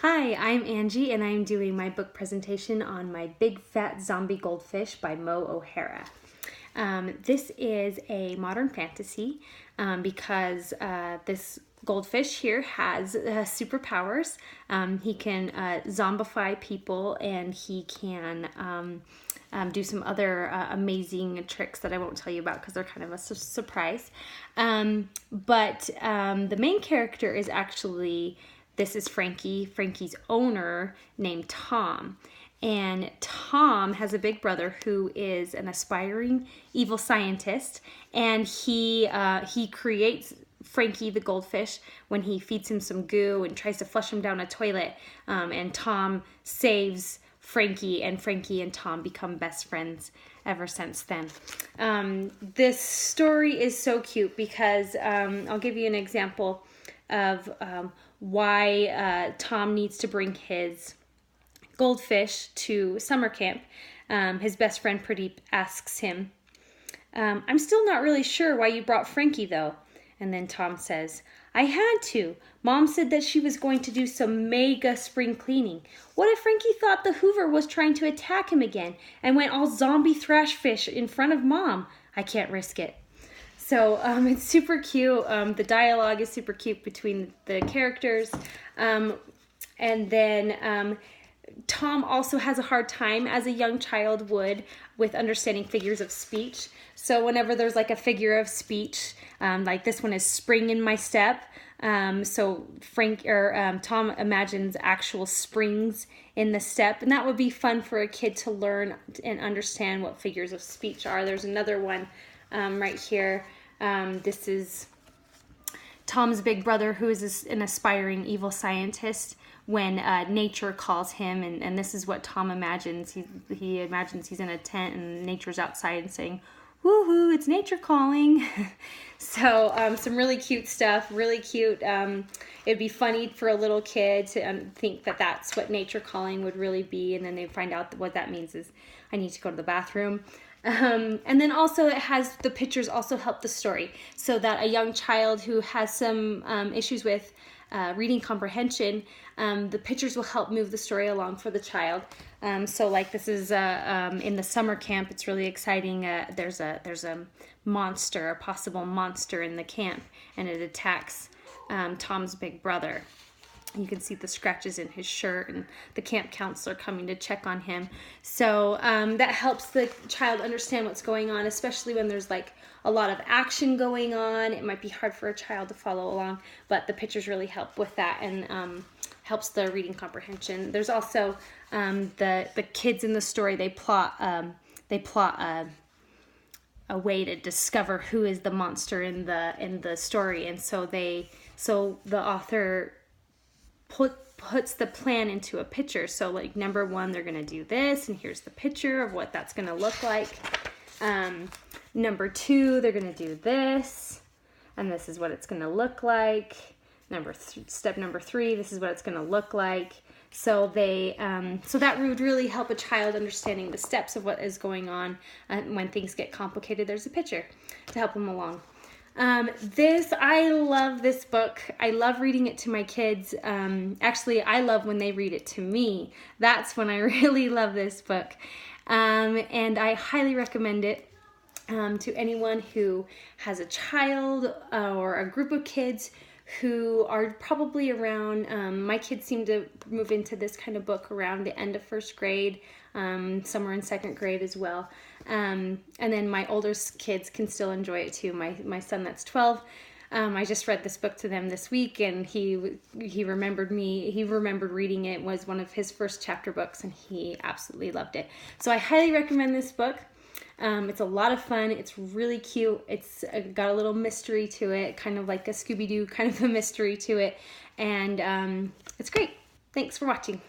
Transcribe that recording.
Hi, I'm Angie, and I'm doing my book presentation on My Big Fat Zombie Goldfish by Mo O'Hara. This is a modern fantasy because this goldfish here has superpowers. He can zombify people, and he can do some other amazing tricks that I won't tell you about because they're kind of a surprise. But the main character is actually, this is Frankie's owner named Tom. And Tom has a big brother who is an aspiring evil scientist, and he creates Frankie the goldfish when he feeds him some goo and tries to flush him down a toilet. And Tom saves Frankie, and Frankie and Tom become best friends ever since then. This story is so cute because I'll give you an example of why Tom needs to bring his goldfish to summer camp. His best friend Pradeep asks him, I'm still not really sure why you brought Frankie though. And then Tom says, I had to. Mom said that she was going to do some mega spring cleaning. What if Frankie thought the Hoover was trying to attack him again and went all zombie thrash fish in front of Mom? I can't risk it. So it's super cute. The dialogue is super cute between the characters. And then Tom also has a hard time, as a young child would, with understanding figures of speech. So whenever there's like a figure of speech, like this one is spring in my step. So Tom imagines actual springs in the step, and that would be fun for a kid to learn and understand what figures of speech are. There's another one right here. This is Tom's big brother, who is an aspiring evil scientist, when nature calls him, and this is what Tom imagines. He imagines he's in a tent and nature's outside and saying, woohoo, it's nature calling. So some really cute stuff, really cute. It'd be funny for a little kid to think that that's what nature calling would really be, and then they find out that what that means is I need to go to the bathroom. And then also the pictures also help the story, so that a young child who has some issues with reading comprehension, the pictures will help move the story along for the child. So like this is in the summer camp. It's really exciting. There's a monster, a possible monster in the camp, and it attacks Tom's big brother. You can see the scratches in his shirt, and the camp counselor coming to check on him. So that helps the child understand what's going on, especially when there's like a lot of action going on. It might be hard for a child to follow along, but the pictures really help with that, and helps the reading comprehension. There's also the kids in the story. They plot a way to discover who is the monster in the story, and so the author puts the plan into a picture. So like number one, they're gonna do this, and here's the picture of what that's gonna look like. Number two, they're gonna do this, and this is what it's gonna look like. Step number three, this is what it's gonna look like. So so that would really help a child understanding the steps of what is going on. When things get complicated, there's a picture to help them along. I love this book. I love reading it to my kids. Actually, I love when they read it to me. That's when I really love this book. And I highly recommend it to anyone who has a child or a group of kids who are probably around, my kids seem to move into this kind of book around the end of first grade. Some are in second grade as well. And then my older kids can still enjoy it too. My son that's 12, I just read this book to them this week, and he remembered reading it. It was one of his first chapter books, and he absolutely loved it. So I highly recommend this book. It's a lot of fun. It's really cute. It's got a little mystery to it, kind of like a Scooby-Doo kind of a mystery to it. And it's great. Thanks for watching.